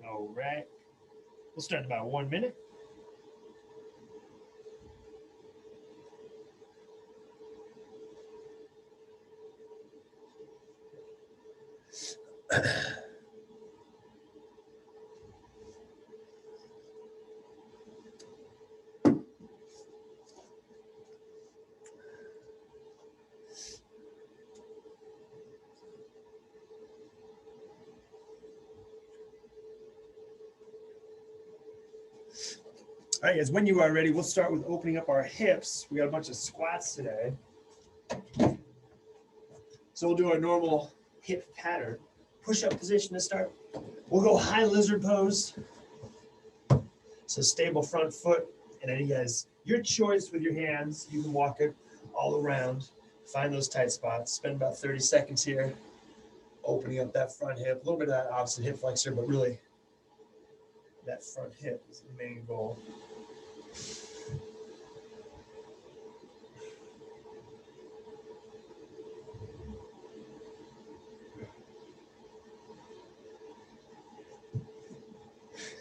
All right. We'll start in about 1 minute. All right, guys, when you are ready, we'll start with opening up our hips. We got a bunch of squats today. So we'll do our normal hip pattern. Push-up position to start. We'll go high lizard pose. So stable front foot. And then you guys, your choice with your hands. You can walk it all around. Find those tight spots. Spend about 30 seconds here. Opening up that front hip. A little bit of that opposite hip flexor, but really that front hip is the main goal.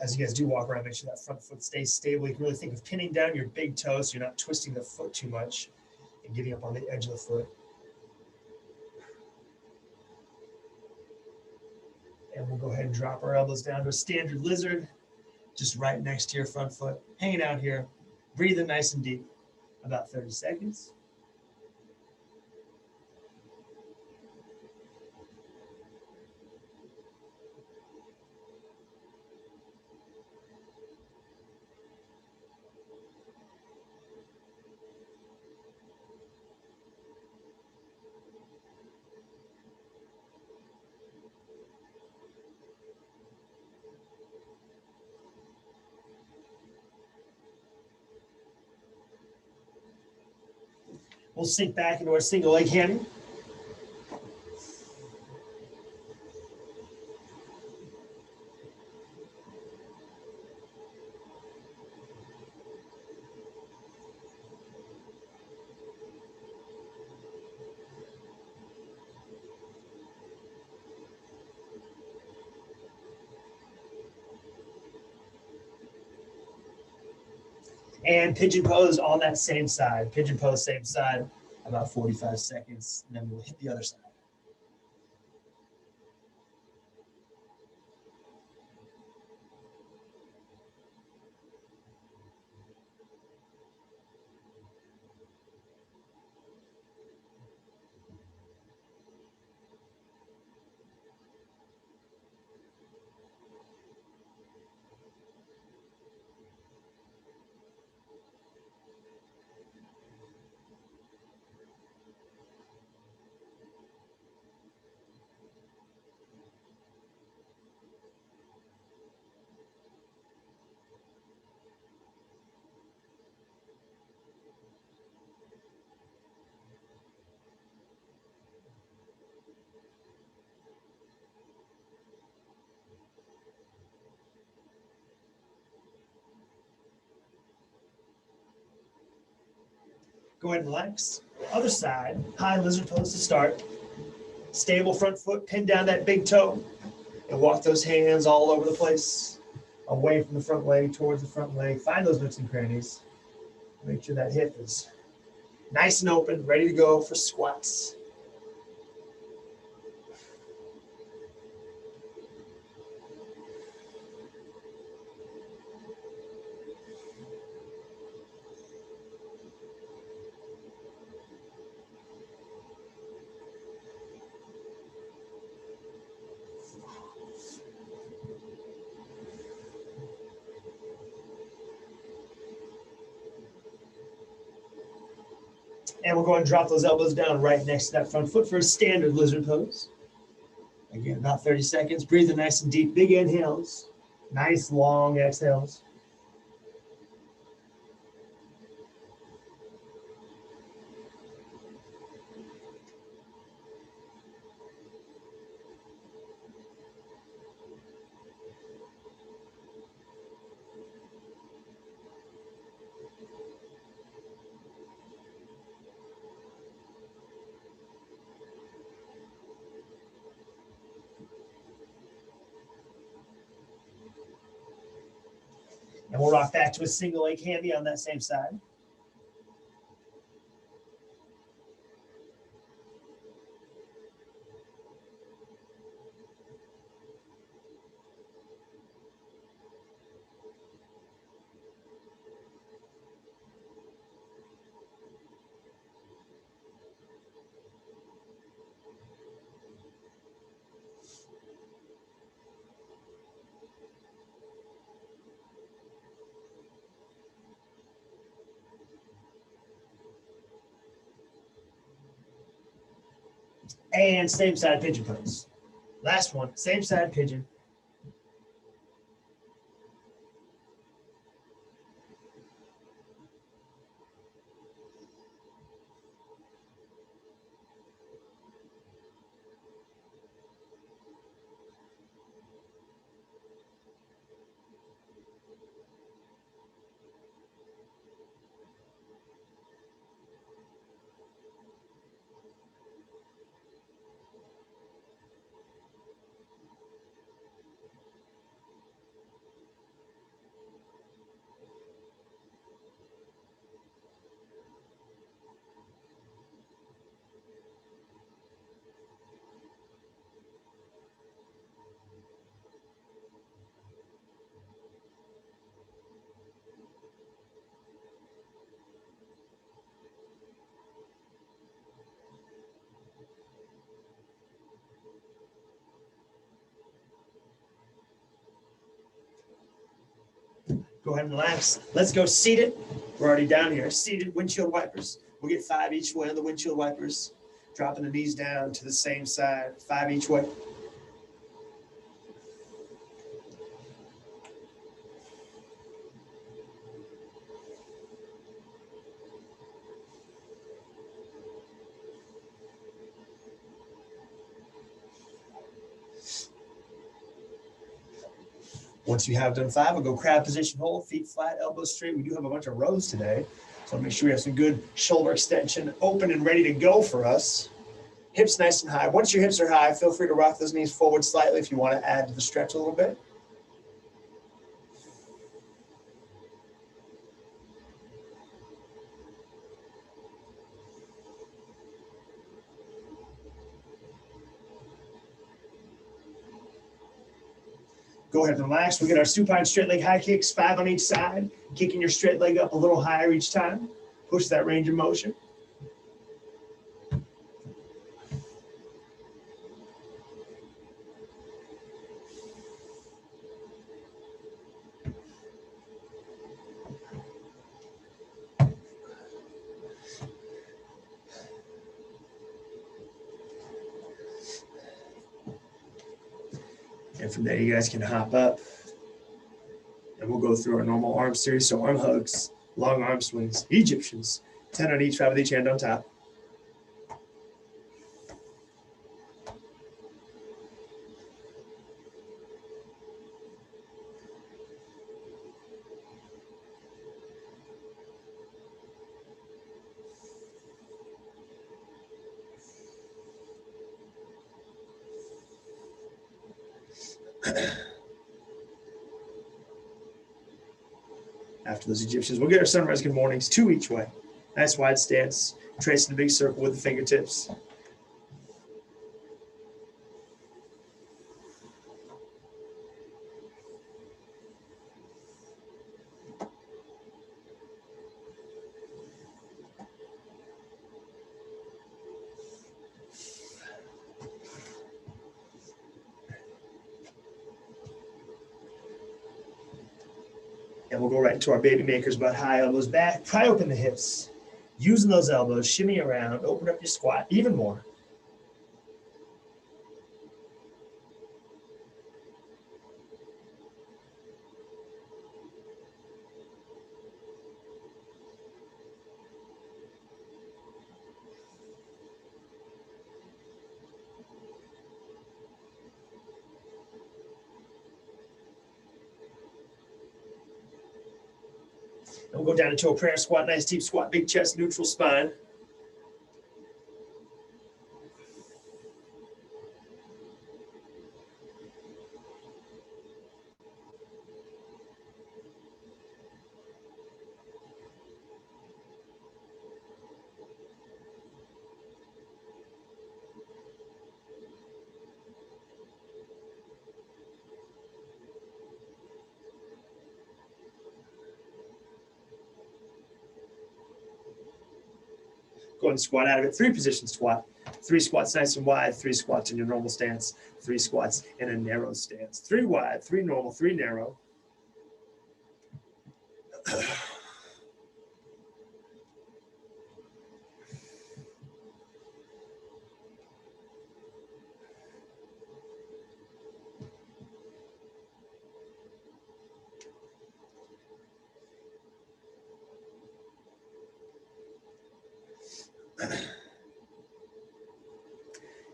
As you guys do walk around, make sure that front foot stays stable. You can really think of pinning down your big toe so you're not twisting the foot too much and getting up on the edge of the foot. And we'll go ahead and drop our elbows down to a standard lizard, just right next to your front foot, hanging out here. Breathing nice and deep. About 30 seconds. We'll sink back into our single leg hammy. And pigeon pose on that same side. Pigeon pose, same side, about 45 seconds, and then we'll hit the other side. Go ahead and relax. Other side, high lizard pose to start. Stable front foot, pin down that big toe, and walk those hands all over the place. Away from the front leg, towards the front leg. Find those nooks and crannies. Make sure that hip is nice and open, ready to go for squats. And we'll go ahead and drop those elbows down right next to that front foot for a standard lizard pose. Again, about 30 seconds. Breathing nice and deep. Big inhales. Nice long exhales. And we'll rock back to a single leg handy on that same side. And same side pigeon pose. Last one, same side pigeon. Go ahead and relax. Let's go seated. We're already down here. Seated windshield wipers. We'll get 5 each way on the windshield wipers. Dropping the knees down to the same side. 5 each way. Once you have done 5, we'll go crab position hold, feet flat, elbows straight. We do have a bunch of rows today, so I'll make sure we have some good shoulder extension open and ready to go for us. Hips nice and high. Once your hips are high, feel free to rock those knees forward slightly if you want to add to the stretch a little bit. Go ahead and relax. We get our supine straight leg high kicks, 5 on each side, kicking your straight leg up a little higher each time. Push that range of motion. And from there, you guys can hop up. And we'll go through our normal arm series. So arm hugs, long arm swings, Egyptians, 10 on each, 5 with each hand on top. After those Egyptians, we'll get our sunrise good mornings, 2 each way. Nice wide stance, tracing a big circle with the fingertips. And we'll go right into our baby makers, butt high, elbows back, pry open the hips. Using those elbows, shimmy around, open up your squat even more. And we'll go down into a prayer squat, nice deep squat, big chest, neutral spine. Go ahead and squat out of it. 3 position squat. 3 squats nice and wide, 3 squats in your normal stance, 3 squats in a narrow stance. 3 wide, 3 normal, 3 narrow.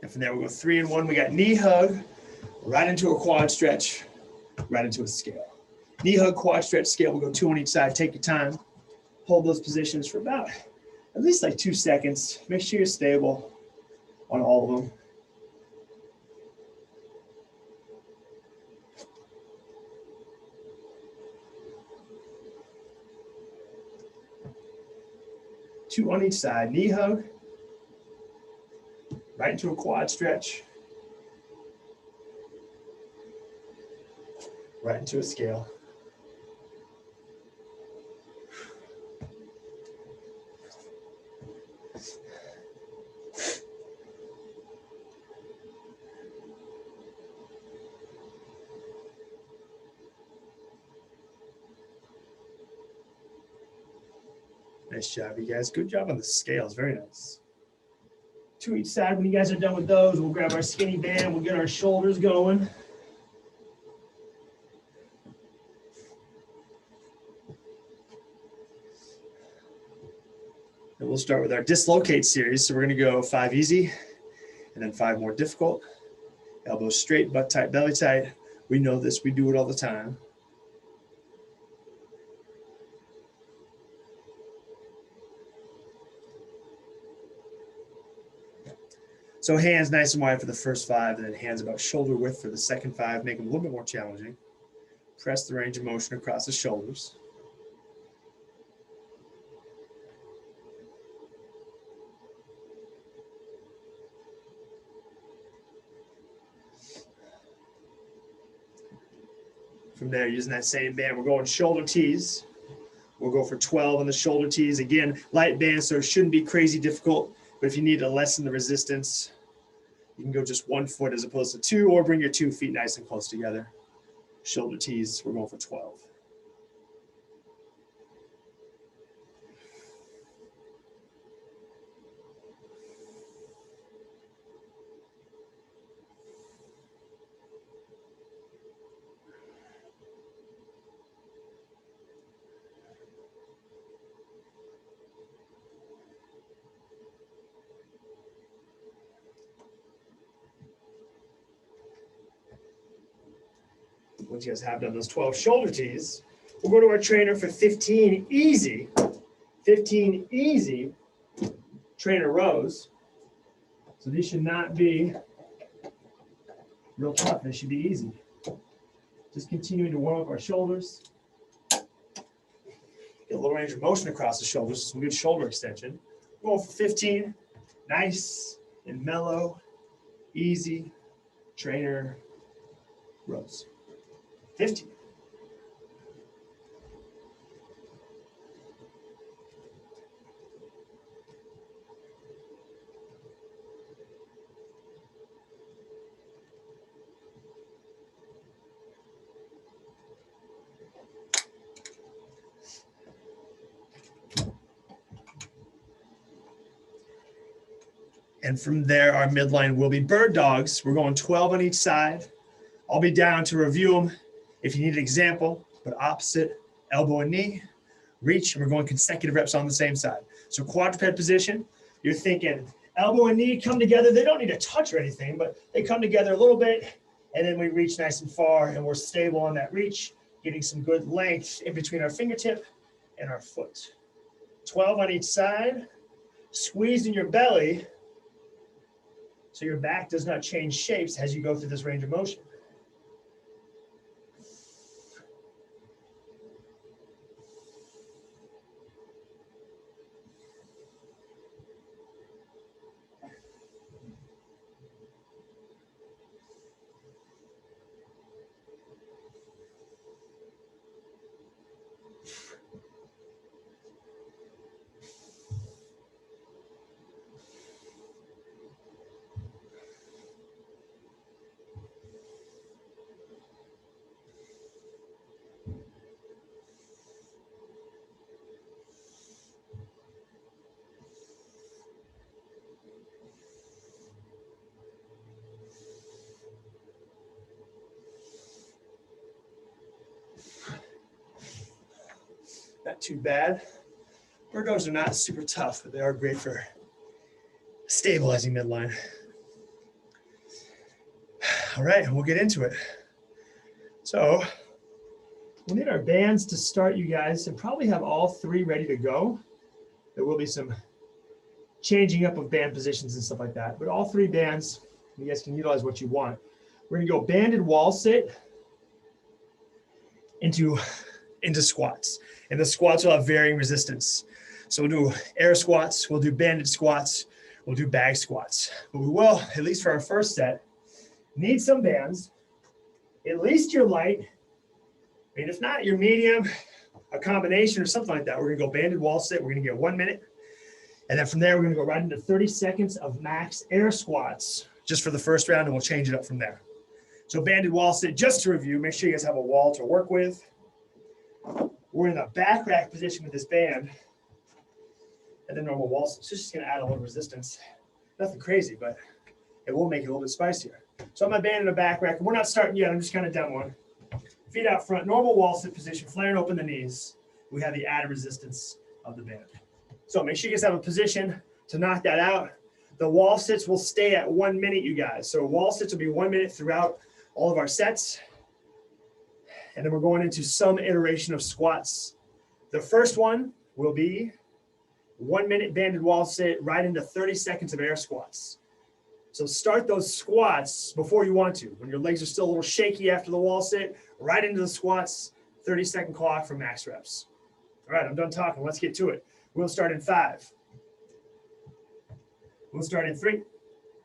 And from there, we'll go 3 and 1. We got knee hug, right into a quad stretch, right into a scale. Knee hug, quad stretch, scale. We'll go 2 on each side. Take your time. Hold those positions for about at least like 2 seconds. Make sure you're stable on all of them. Two on each side. Knee hug, right into a quad stretch, right into a scale. Nice job, you guys. Good job on the scales. Very nice. 2 each side. When you guys are done with those, we'll grab our skinny band. We'll get our shoulders going. And we'll start with our dislocate series. So we're going to go 5 easy and then 5 more difficult. Elbows straight, butt tight, belly tight. We know this. We do it all the time. So hands nice and wide for the first 5, and then hands about shoulder width for the second 5. Make them a little bit more challenging. Press the range of motion across the shoulders. From there, using that same band, we're going shoulder tees. We'll go for 12 on the shoulder tees. Again, light band, so it shouldn't be crazy difficult. But if you need to lessen the resistance, you can go just 1 foot as opposed to 2, or bring your 2 feet nice and close together. Shoulder tees, we're going for 12. Once you guys have done those 12 shoulder tees, we'll go to our trainer for 15 easy trainer rows. So these should not be real tough. They should be easy. Just continuing to warm up our shoulders. Get a little range of motion across the shoulders, some good shoulder extension. Going for 15, nice and mellow, easy trainer rows. 15. And from there, our midline will be bird dogs. We're going 12 on each side. I'll be down to review them if you need an example, but opposite elbow and knee, reach, and we're going consecutive reps on the same side. So quadruped position, you're thinking elbow and knee come together. They don't need to touch or anything, but they come together a little bit, and then we reach nice and far, and we're stable on that reach, getting some good length in between our fingertip and our foot. 12 on each side, squeeze in your belly so your back does not change shapes as you go through this range of motion. too bad. Ergos are not super tough, but they are great for stabilizing midline. All right, we'll get into it. So we'll need our bands to start, you guys, and probably have all three ready to go. There will be some changing up of band positions and stuff like that, but all three bands, you guys can utilize what you want. We're gonna go banded wall sit into squats. And the squats will have varying resistance. So we'll do air squats, we'll do banded squats, we'll do bag squats. But we will, at least for our first set, need some bands, at least your light. I mean, if not, your medium, a combination or something like that. We're gonna go banded wall sit, we're gonna get 1 minute. And then from there, we're gonna go right into 30 seconds of max air squats, just for the first round, and we'll change it up from there. So banded wall sit, just to review, make sure you guys have a wall to work with. We're in a back rack position with this band, and then normal wall sit. So it's just gonna add a little resistance. Nothing crazy, but it will make it a little bit spicier. So I'm gonna band in a back rack, and we're not starting yet, I'm just kind of demoing. Feet out front, normal wall sit position, flaring open the knees. We have the added resistance of the band. So make sure you guys have a position to knock that out. The wall sits will stay at 1 minute, you guys. So wall sits will be 1 minute throughout all of our sets. And then we're going into some iteration of squats. The first one will be 1 minute banded wall sit right into 30 seconds of air squats. So start those squats before you want to. When your legs are still a little shaky after the wall sit, right into the squats, 30-second clock for max reps. All right, I'm done talking. Let's get to it. We'll start in 5. We'll start in 3,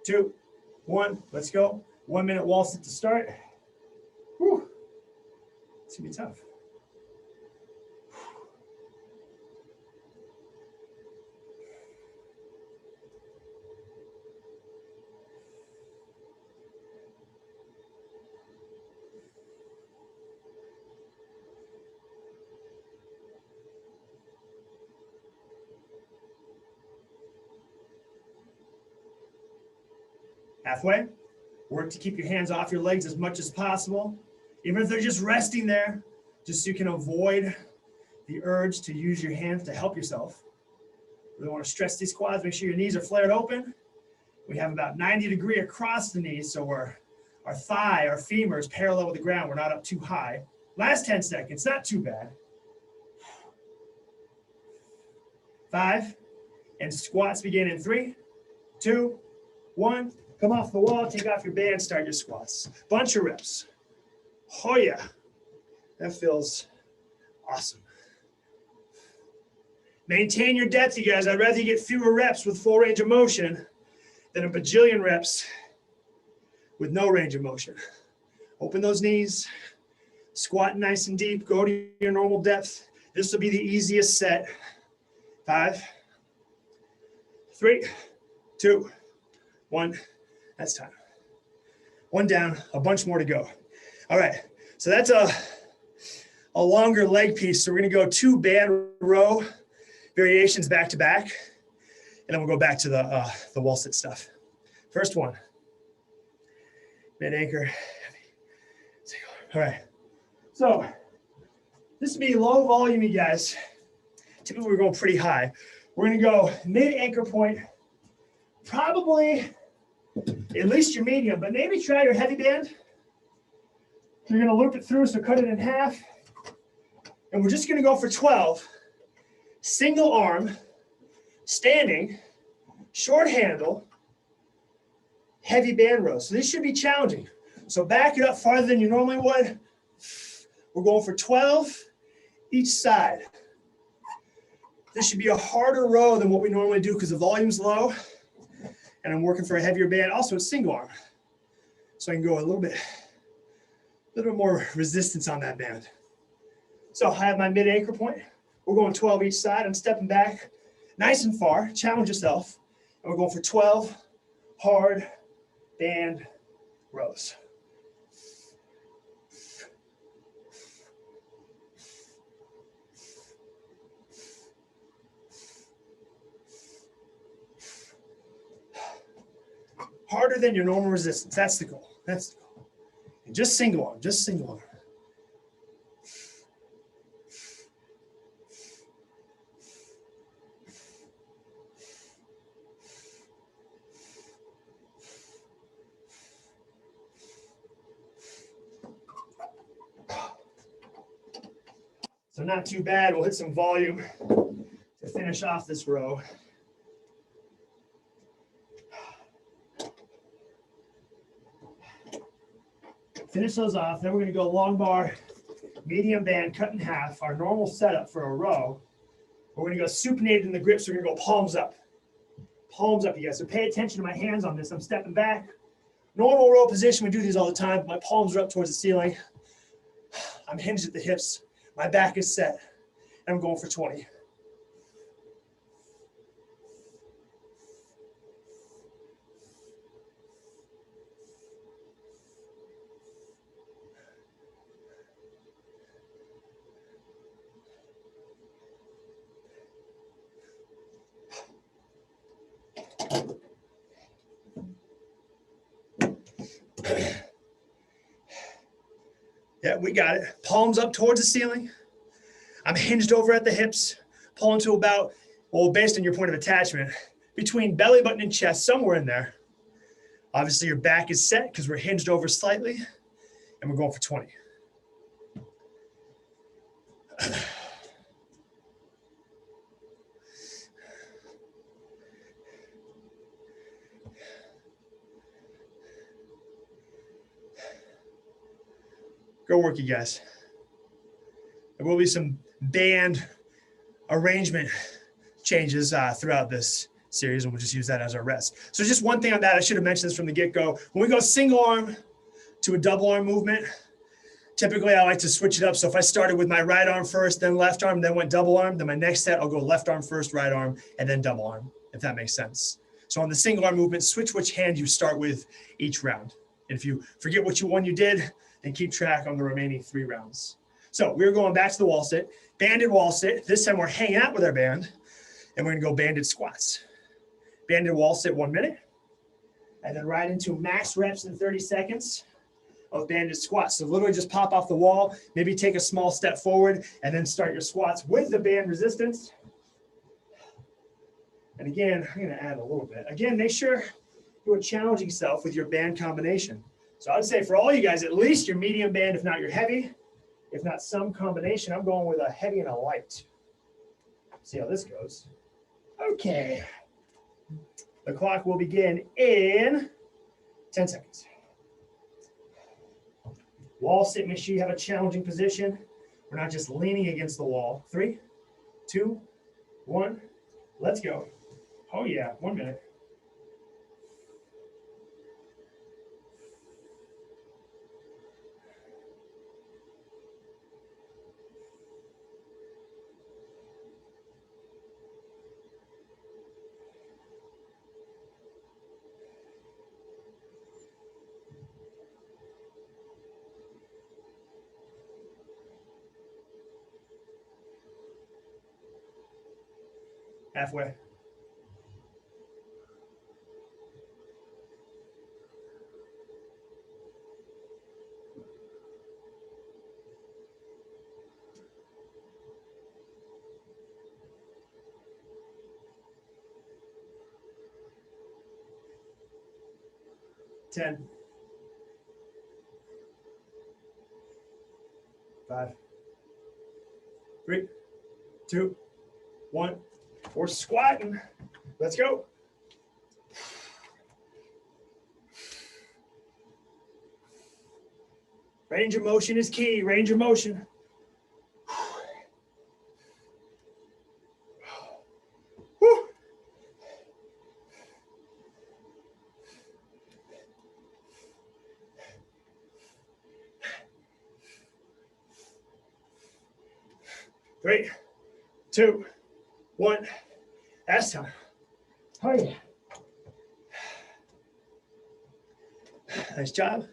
2, 1. Let's go. 1 minute wall sit to start. Whew. It's gonna be tough. Halfway. Work to keep your hands off your legs as much as possible, even if they're just resting there, just so you can avoid the urge to use your hands to help yourself. Really want to stretch these quads, make sure your knees are flared open. We have about 90 degrees across the knees, so our thigh, our femur is parallel with the ground. We're not up too high. Last 10 seconds, not too bad. 5, and squats begin in 3, 2, 1. Come off the wall, take off your band, start your squats. Bunch of reps. Oh yeah, that feels awesome. Maintain your depth, you guys. I'd rather you get fewer reps with full range of motion than a bajillion reps with no range of motion. Open those knees, squat nice and deep, go to your normal depth. This will be the easiest set. 5, 3, 2, 1. That's time. 1 down, a bunch more to go. All right, so that's a longer leg piece. So we're gonna go 2 band row variations back to back, and then we'll go back to the wall sit stuff. First one, mid anchor. All right, so this will be low volume, you guys. Typically we're going pretty high. We're gonna go mid anchor point, probably at least your medium, but maybe try your heavy band. You're gonna loop it through, so cut it in half. And we're just gonna go for 12. Single arm, standing, short handle, heavy band rows. So this should be challenging. So back it up farther than you normally would. We're going for 12 each side. This should be a harder row than what we normally do because the volume's low. And I'm working for a heavier band. Also, it's single arm. So I can go a little bit more resistance on that band. So I have my mid anchor point. We're going 12 each side. I'm stepping back nice and far. Challenge yourself. And we're going for 12 hard band rows. Harder than your normal resistance. That's the goal. That's the goal. And just single arm, just single arm. So not too bad. We'll hit some volume to finish off this row. Finish those off. Then we're going to go long bar, medium band, cut in half. Our normal setup for a row. We're going to go supinated in the grips. We're going to go palms up. Palms up, you guys. So pay attention to my hands on this. I'm stepping back. Normal row position. We do these all the time. My palms are up towards the ceiling. I'm hinged at the hips. My back is set. And I'm going for 20. Yeah, we got it. Palms up towards the ceiling. I'm hinged over at the hips, pulling to about, well, based on your point of attachment, between belly button and chest, somewhere in there. Obviously, your back is set because we're hinged over slightly, and we're going for 20. Go work, you guys. There will be some band arrangement changes throughout this series, and we'll just use that as our rest. So just one thing on that, I should have mentioned this from the get-go. When we go single arm to a double arm movement, typically I like to switch it up. So if I started with my right arm first, then left arm, then went double arm, then my next set, I'll go left arm first, right arm, and then double arm, if that makes sense. So on the single arm movement, switch which hand you start with each round. And if you forget which one you did, then keep track on the remaining 3 rounds. So we're going back to the wall sit, banded wall sit. This time we're hanging out with our band, and we're gonna go banded squats. Banded wall sit 1 minute, and then right into max reps in 30 seconds of banded squats. So literally just pop off the wall, maybe take a small step forward, and then start your squats with the band resistance. And again, I'm gonna add a little bit. Again, make sure you're challenging yourself with your band combination. So I'd say for all you guys, at least your medium band, if not your heavy, if not some combination. I'm going with a heavy and a light. See how this goes. Okay. The clock will begin in 10 seconds. Wall sit, make sure you have a challenging position. We're not just leaning against the wall. 3, 2, 1, let's go. Oh yeah, 1 minute. Halfway. Ten. 5, 3, 2, 1. We're squatting. Let's go. Range of motion is key. Range of motion. Woo. Three, 2, 1. That's time. Oh yeah. Nice job.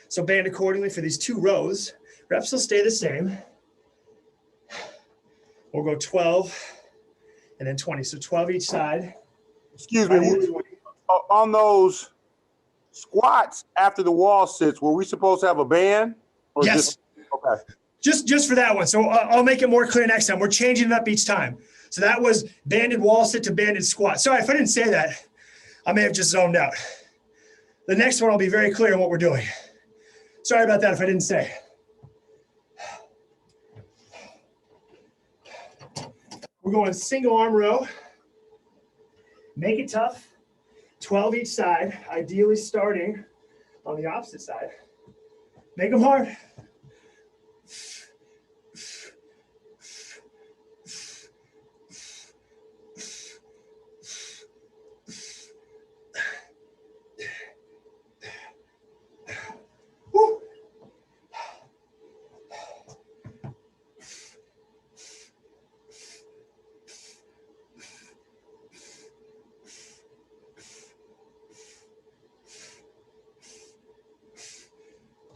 So band accordingly for these 2 rows. Reps will stay the same. We'll go 12 and then 20. So 12 each side. Excuse me. On those squats after the wall sits, were we supposed to have a band? Or Yes. Okay. Just for that one. So I'll make it more clear next time. We're changing it up each time. So that was banded wall sit to banded squat. Sorry, if I didn't say that, I may have just zoned out. The next one, I'll be very clear on what we're doing. Sorry about that if I didn't say. We're going single arm row. Make it tough. 12 each side, ideally starting on the opposite side. Make them hard. Woo.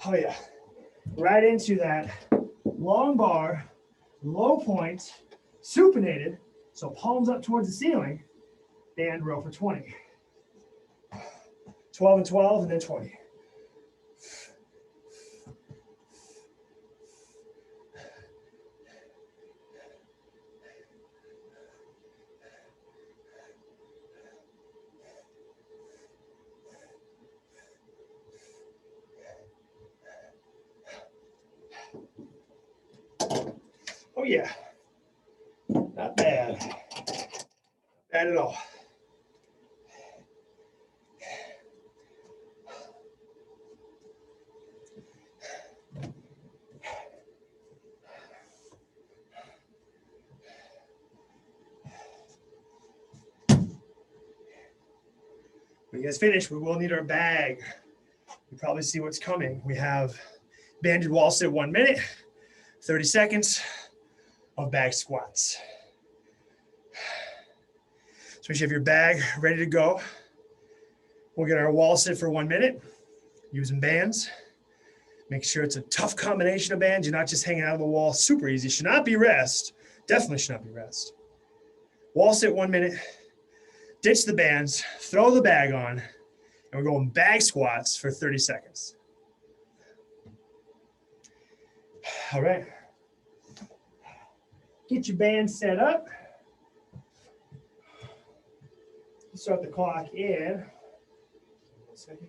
Oh yeah, right into that long bar, low point, supinated, so palms up towards the ceiling, and row for 20. 12 and 12, and then 20. Oh yeah, not bad. Bad at all. When you guys finish, we will need our bag. You probably see what's coming. We have banded wall sit 1 minute, 30 seconds of bag squats. So you have your bag ready to go. We'll get our wall sit for 1 minute using bands. Make sure it's a tough combination of bands. You're not just hanging out on the wall. Super easy. Should not be rest. Definitely should not be rest. Wall sit 1 minute. Ditch the bands. Throw the bag on. And we're going bag squats for 30 seconds. All right. Get your band set up. Start the clock in. 1 second.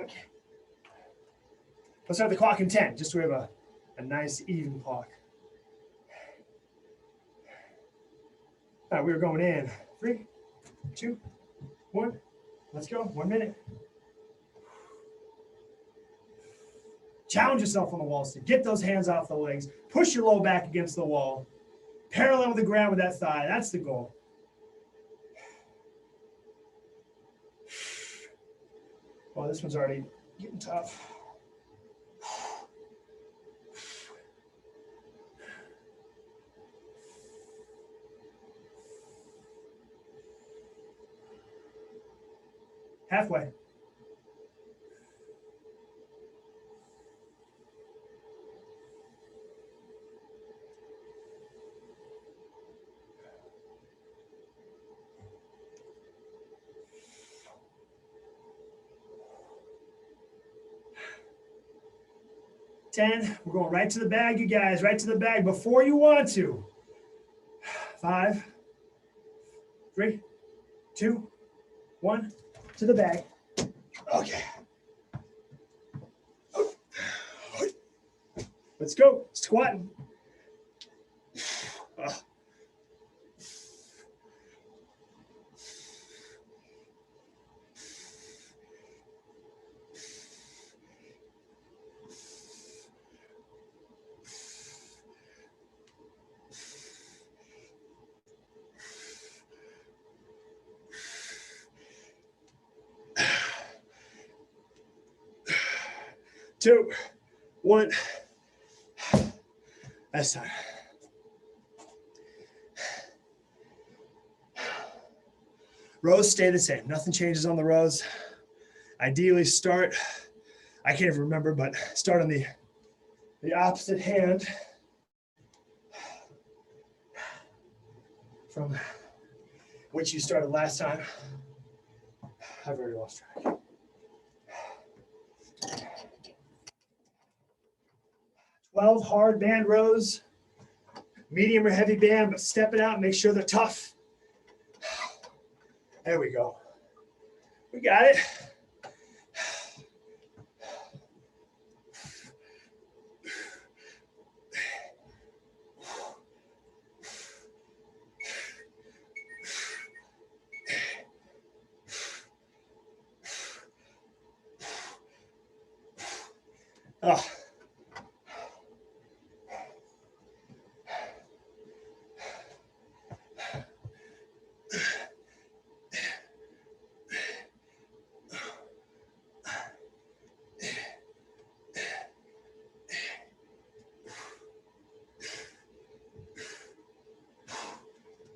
Okay. Let's start the clock in 10, just so we have a nice even clock. All right, we're going in. 3, 2, 1. Let's go. 1 minute. Challenge yourself on the wall sit. Get those hands off the legs. Push your low back against the wall. Parallel with the ground with that thigh. That's the goal. Well, this one's already getting tough. Halfway. We're going right to the bag, you guys, right to the bag before you want to. 5, 3, 2, 1, to the bag. Okay. Let's go. Squatting. Oh. Two, 1. That's time. Rows stay the same. Nothing changes on the rows. Ideally start, I can't even remember, but start on the opposite hand from which you started last time. I've already lost track. 12 hard band rows, medium or heavy band, but step it out, make sure they're tough. There we go. We got it. Oh.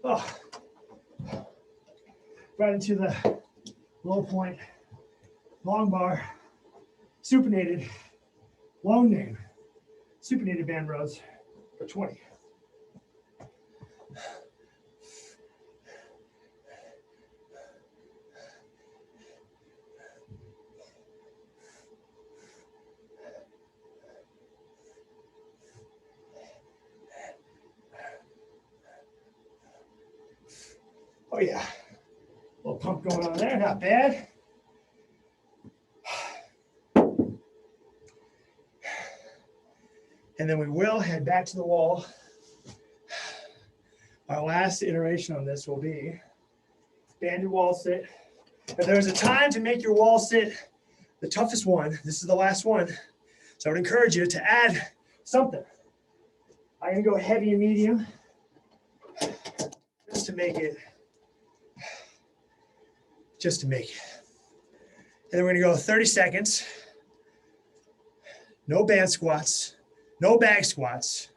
Oh. Right into the low point, long bar, supinated, long name, supinated band rows for 20. Oh yeah, a little pump going on there, not bad. And then we will head back to the wall. Our last iteration on this will be banded wall sit. If there's a time to make your wall sit the toughest one, this is the last one. So I would encourage you to add something. I'm gonna go heavy and medium just to make it. And then we're gonna go 30 seconds. No band squats, no bag squats,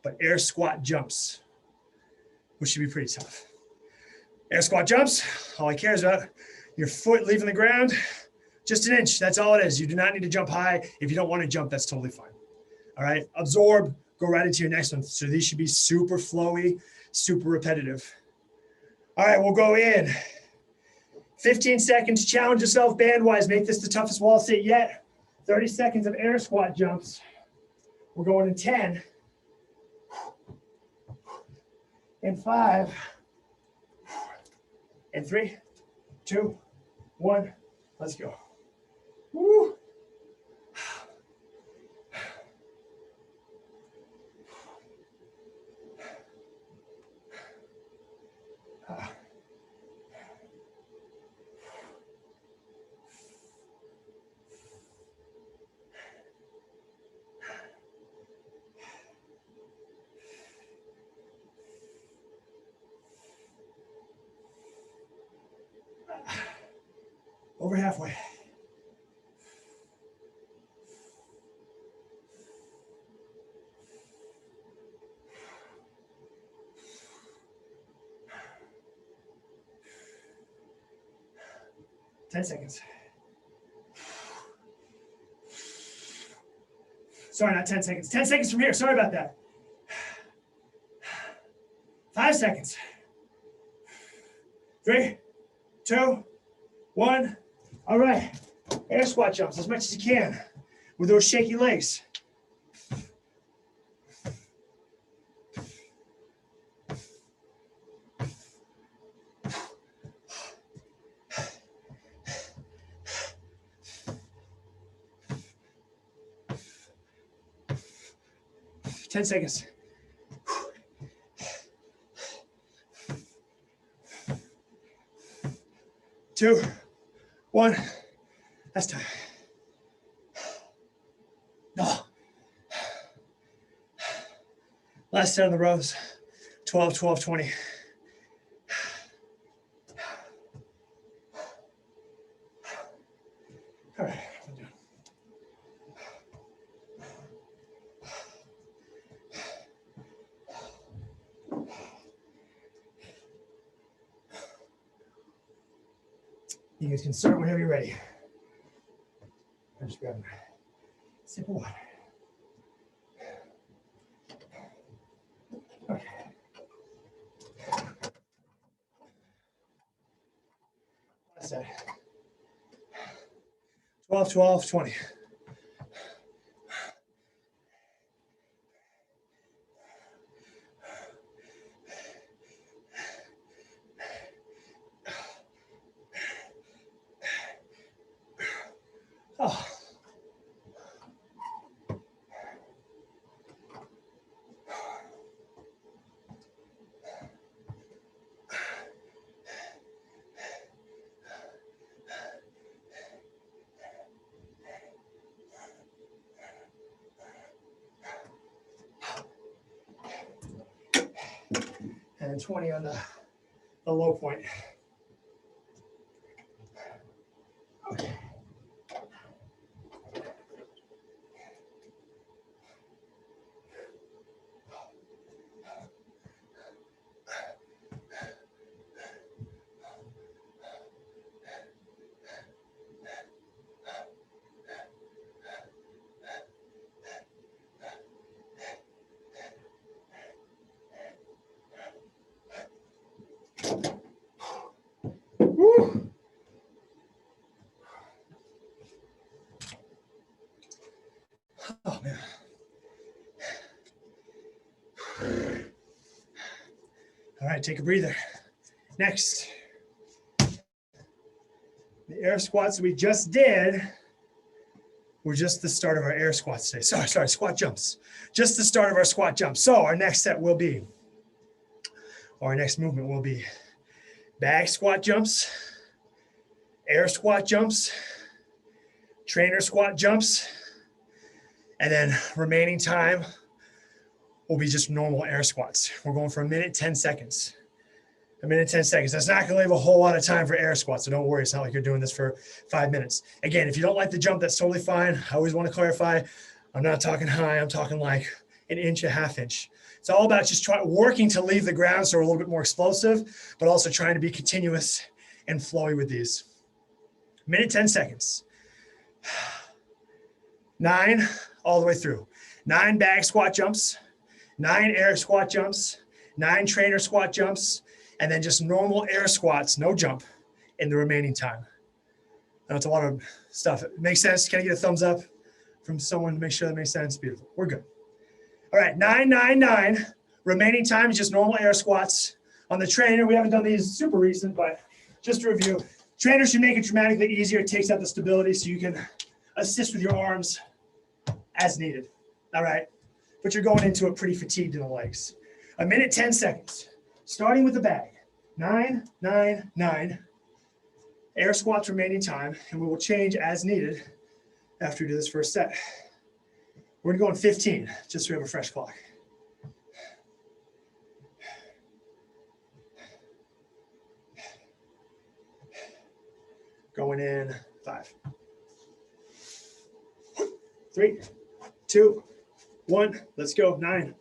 but air squat jumps, which should be pretty tough. Air squat jumps, all he cares about, your foot leaving the ground, just an inch, that's all it is. You do not need to jump high. If you don't want to jump, that's totally fine. All right, absorb, go right into your next one. So these should be super flowy, super repetitive. All right, we'll go in. 15 seconds, challenge yourself band-wise, make this the toughest wall sit yet. 30 seconds of air squat jumps. We're going in 10, and 5, and 3, 2, 1, let's go. Woo. Over halfway. Ten seconds. Sorry, not 10 seconds. 10 seconds from here. Sorry about that. 5 seconds. 3, 2, 1. All right. Air squat jumps as much as you can with those shaky legs. Ten seconds. 2, 1. That's time. No. Last set of the rows. 12, 12, 20. All right. You guys can start whenever you're ready. I'm just grabbing a sip of water. Okay. Last set. 12, 12, 20. Oh. and 20 on the low point. Okay. Woo. Oh man. All right, take a breather. Next, the air squats we just did were just the start of our air squats today. Sorry, squat jumps. Just the start of our squat jumps. So our next set will be, or our next movement will be bag squat jumps, air squat jumps, trainer squat jumps, and then remaining time will be just normal air squats. We're going for 1 minute, 10 seconds. 1 minute, 10 seconds. That's not going to leave a whole lot of time for air squats, so don't worry. It's not like you're doing this for 5 minutes. Again, if you don't like the jump, that's totally fine. I always want to clarify, I'm not talking high. I'm talking like an inch, a half inch. It's all about just working to leave the ground so we're a little bit more explosive, but also trying to be continuous and flowy with these. 1 minute, 10 seconds. 9 all the way through. 9 bag squat jumps, 9 air squat jumps, 9 trainer squat jumps, and then just normal air squats, no jump, in the remaining time. I know it's a lot of stuff. It makes sense. Can I get a thumbs up from someone to make sure that makes sense? Beautiful. We're good. All right, 9, 9, 9. Remaining time is just normal air squats. On the trainer, we haven't done these super recent, but just to review, trainer should make it dramatically easier. It takes out the stability so you can assist with your arms as needed. All right, but you're going into it pretty fatigued in the legs. 1 minute, 10 seconds. Starting with the bag. 9, 9, 9. Air squats remaining time, and we will change as needed after we do this first set. We're gonna go in 15, just so we have a fresh clock. Going in 5. 3, 2, 1, let's go. 9.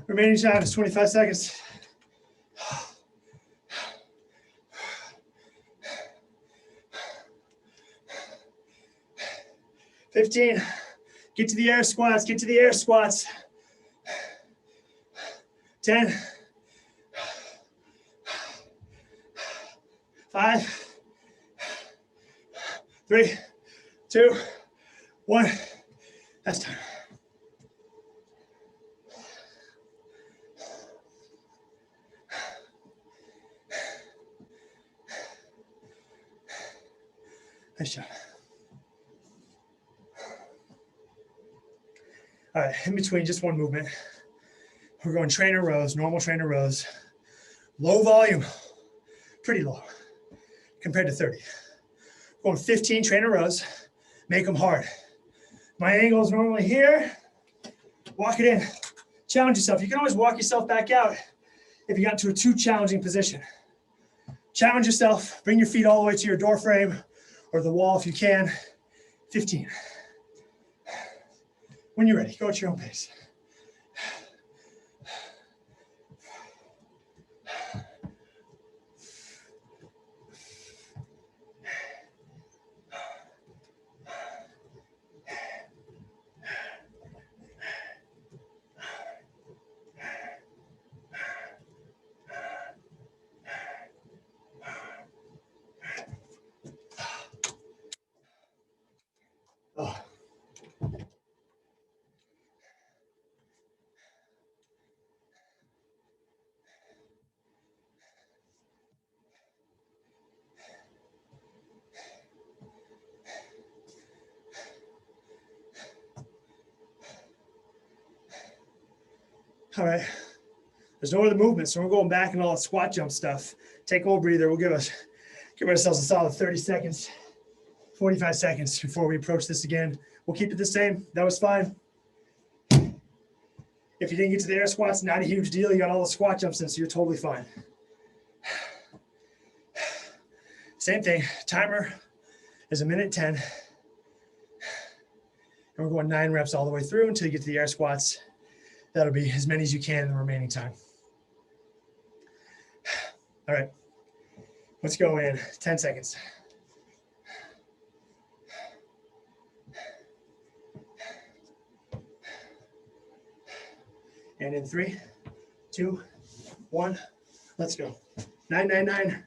Remaining time is 25 seconds. $15. Get to the air squats. Get to the air squats. 10. 5. 3, 2, 1. That's time. Nice job. All right, in between, just one movement. We're going trainer rows, normal trainer rows. Low volume, pretty low compared to 30. Going 15 trainer rows, make them hard. My angle is normally here. Walk it in, challenge yourself. You can always walk yourself back out if you got into a too challenging position. Challenge yourself, bring your feet all the way to your door frame or the wall if you can. 15. When you're ready, go at your own pace. Oh. All right. There's no other movement, so we're going back and all that squat jump stuff. Take a little breather. We'll give ourselves a solid 30 seconds, 45 seconds before we approach this again. We'll keep it the same. That was fine. If you didn't get to the air squats, not a huge deal. You got all the squat jumps in, so you're totally fine. Same thing. Timer is 1:10. And we're going 9 reps all the way through until you get to the air squats. That'll be as many as you can in the remaining time. All right. Let's go in 10 seconds. And in 3, 2, 1, let's go. 999.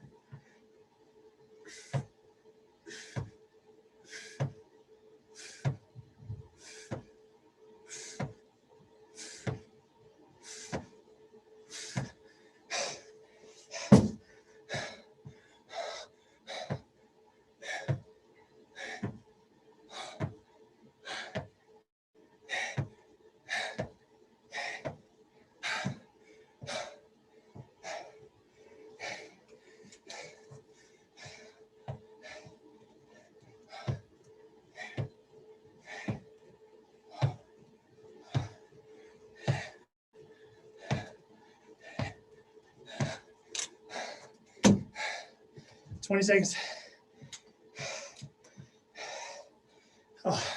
Twenty seconds. Oh.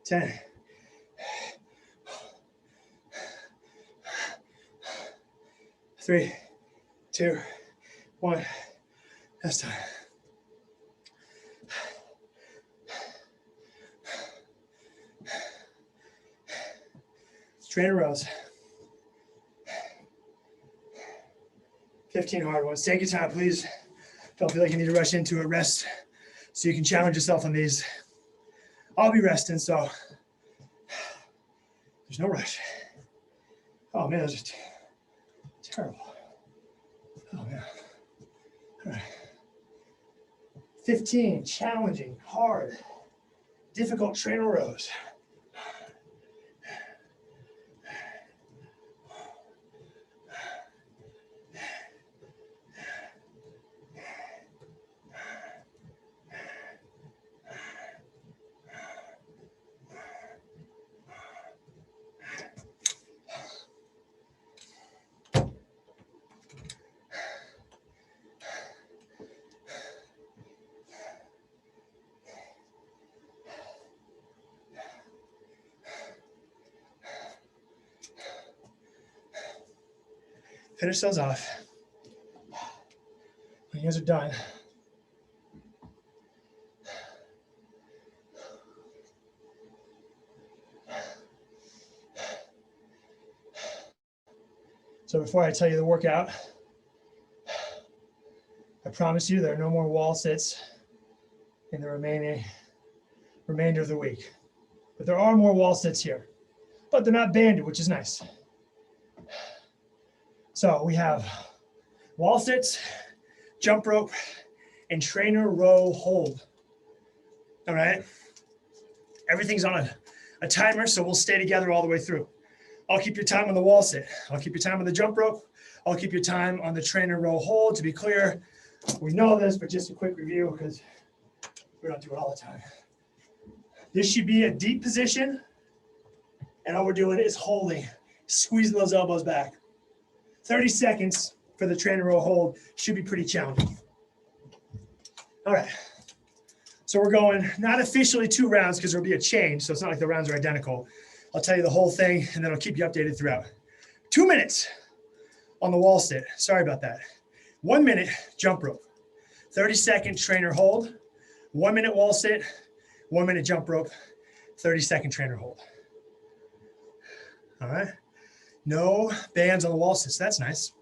Ten. 3, 2, 1. That's time. Trainer rows. 15 hard ones. Take your time, please. Don't feel like you need to rush into it. Rest so you can challenge yourself on these. I'll be resting, so there's no rush. Oh man, that's terrible. Oh man. All right. 15 challenging, hard, difficult trainer rows. Finish those off. When you guys are done, so before I tell you the workout, I promise you there are no more wall sits in the remainder of the week. But there are more wall sits here, but they're not banded, which is nice. So we have wall sits, jump rope, and trainer row hold. All right. Everything's on a timer, so we'll stay together all the way through. I'll keep your time on the wall sit. I'll keep your time on the jump rope. I'll keep your time on the trainer row hold. To be clear, we know this, but just a quick review because we don't do it all the time. This should be a deep position, and all we're doing is holding, squeezing those elbows back. 30 seconds for the trainer row hold should be pretty challenging. All right. So we're going not officially 2 rounds because there'll be a change. So it's not like the rounds are identical. I'll tell you the whole thing and then I'll keep you updated throughout. 2 minutes on the wall sit. Sorry about that. 1 minute jump rope. 30-second trainer hold. 1 minute wall sit. 1 minute jump rope. 30-second trainer hold. All right. No bands on the wall sits. That's nice.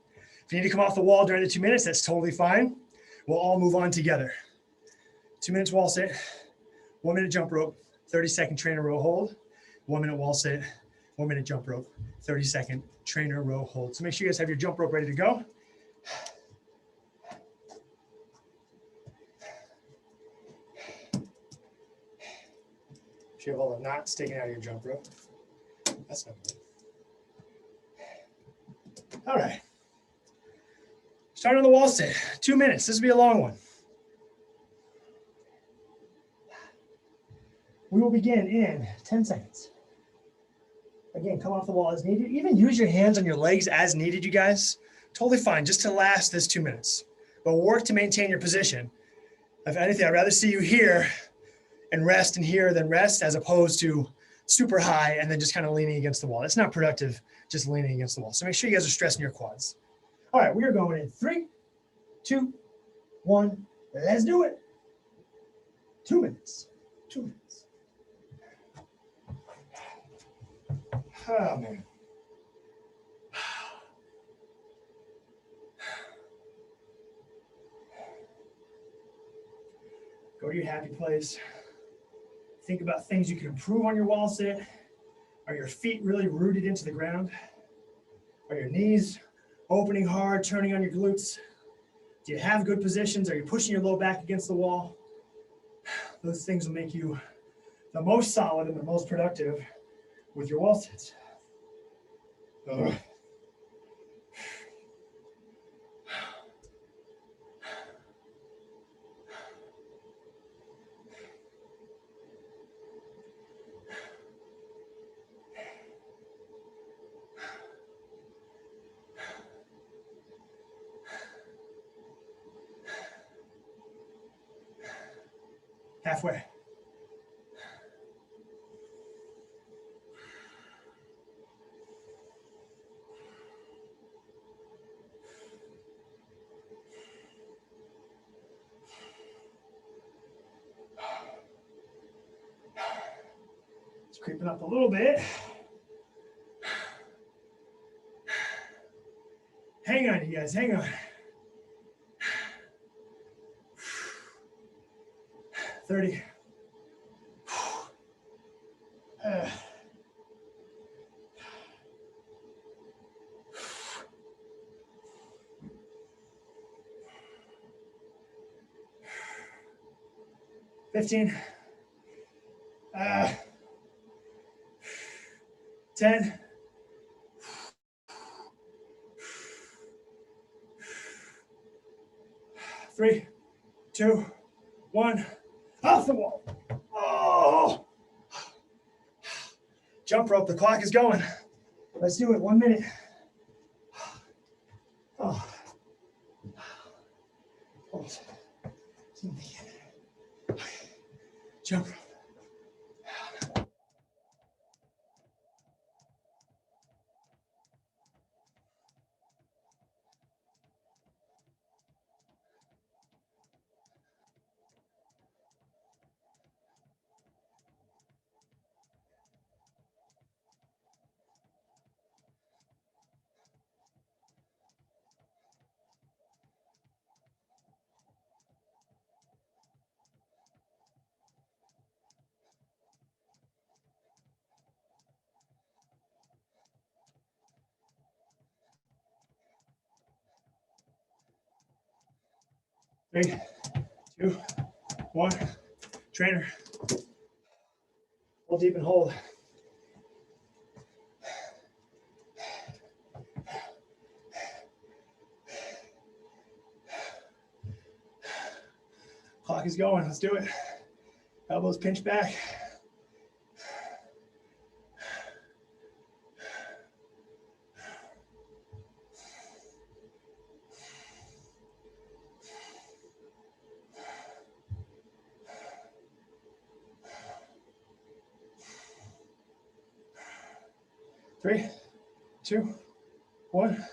If you need to come off the wall during the 2 minutes, that's totally fine. We'll all move on together. 2 minutes wall sit, 1 minute jump rope, 30-second trainer row hold, 1 minute wall sit, 1 minute jump rope, 30-second trainer row hold. So make sure you guys have your jump rope ready to go. You have all the knots sticking out of your jump rope. That's not good. All right. Start on the wall sit. 2 minutes. This will be a long one. We will begin in 10 seconds. Again, come off the wall as needed. Even use your hands on your legs as needed, you guys. Totally fine, just to last this 2 minutes. But work to maintain your position. If anything, I'd rather see you here and rest and here than rest, as opposed to super high and then just kind of leaning against the wall. That's not productive, just leaning against the wall. So make sure you guys are stressing your quads. All right, we are going in 3, 2, 1. Let's do it. 2 minutes. 2 minutes. Oh, man. Go to your happy place. Think about things you can improve on your wall sit. Are your feet really rooted into the ground? Are your knees opening hard, turning on your glutes? Do you have good positions? Are you pushing your low back against the wall? Those things will make you the most solid and the most productive with your wall sits. Ugh. Halfway. It's creeping up a little bit. Hang on, you guys, hang on. 30. 15. 10. 3, 2, 1. Off the wall. Oh! Jump rope, the clock is going. Let's do it, 1 minute. Oh. Hold. Jump rope. Three, 2, 1. Trainer. Hold deep and hold. Clock is going. Let's do it. Elbows pinch back. Three, 2, 1.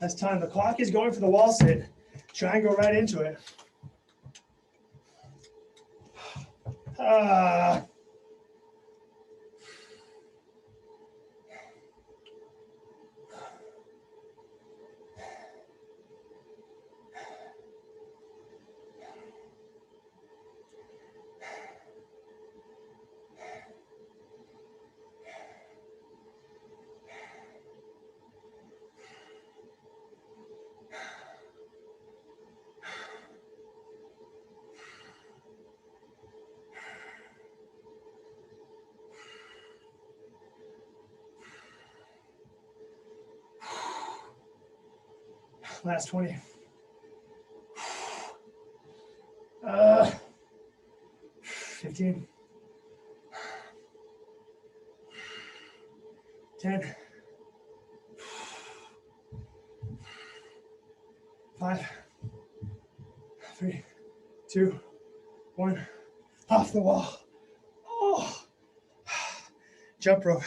That's time. The clock is going for the wall sit. Try and go right into it. Last 20. 15. 10. 5. 3. 2. 1. Off the wall. Oh. Jump rope.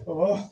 Oh.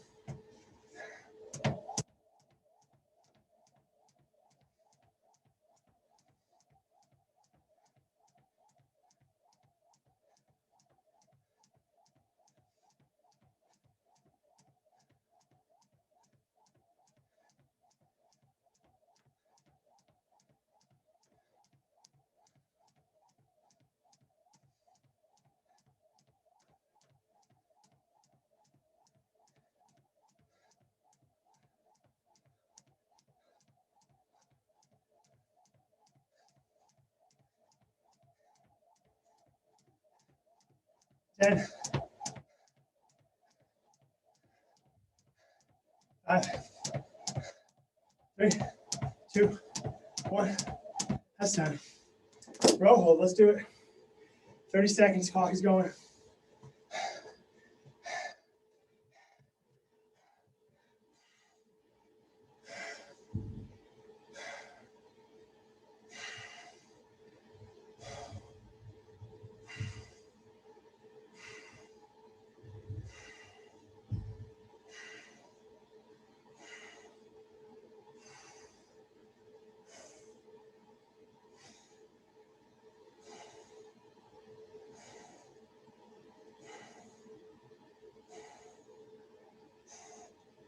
Ten. 5. 3. 2. 1. That's time. Row hold. Let's do it. 30 seconds. Clock is going.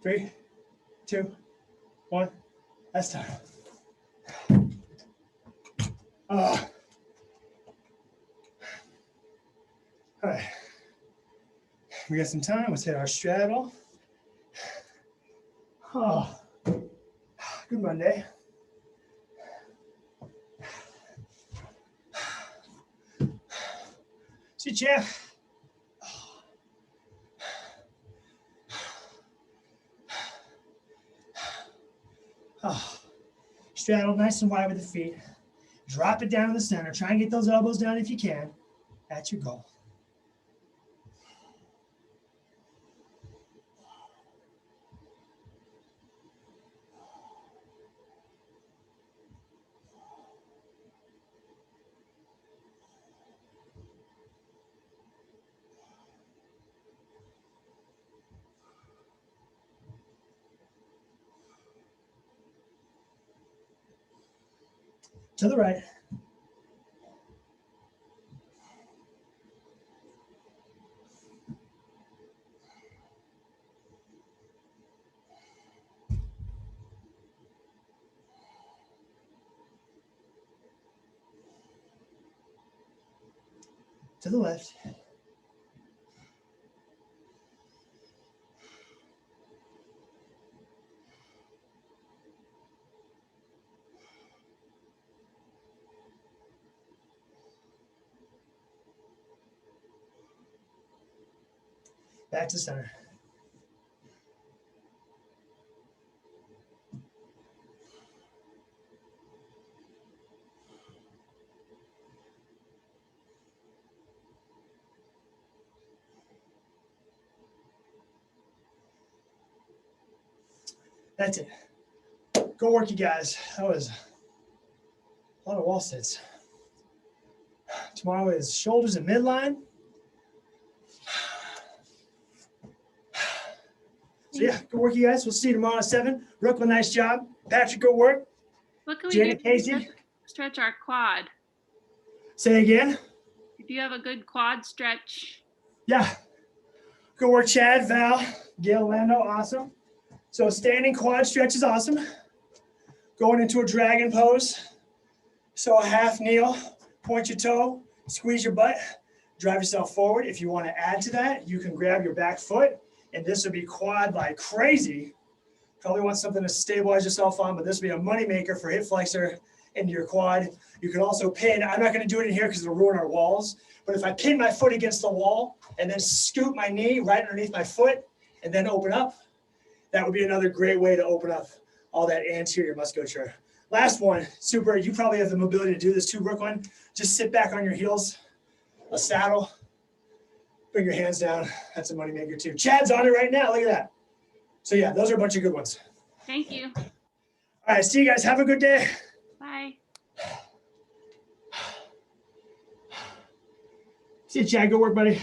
Three, 2, 1. That's time. All right. We got some time. Let's hit our straddle. Oh, good Monday. See, Jeff. Oh, straddle nice and wide with the feet. Drop it down in the center. Try and get those elbows down if you can. That's your goal. To the right. To the left. Back to center. That's it. Go work, you guys. That was a lot of wall sits. Tomorrow is shoulders and midline. So yeah, good work, you guys. We'll see you tomorrow at 7. Brooklyn, nice job. Patrick, good work. What can we Janet, do Casey. to stretch our quad? Say again. If you have a good quad stretch, Yeah. Good work, Chad, Val, Gail, Lando. Awesome. So standing quad stretch is awesome. Going into a dragon pose. So a half kneel, point your toe, squeeze your butt, drive yourself forward. If you want to add to that, you can grab your back foot, and this would be quad like crazy. Probably want something to stabilize yourself on, but this would be a moneymaker for hip flexor into your quad. You can also pin, I'm not gonna do it in here because it'll ruin our walls, but if I pin my foot against the wall and then scoot my knee right underneath my foot and then open up, that would be another great way to open up all that anterior musculature. Last one, super, you probably have the mobility to do this too, Brooklyn. Just sit back on your heels, a saddle, bring your hands down. That's a moneymaker too. Chad's on it right now, look at that. So yeah, those are a bunch of good ones. Thank you. All right, see you guys, have a good day. Bye. See you, Chad, good work, buddy.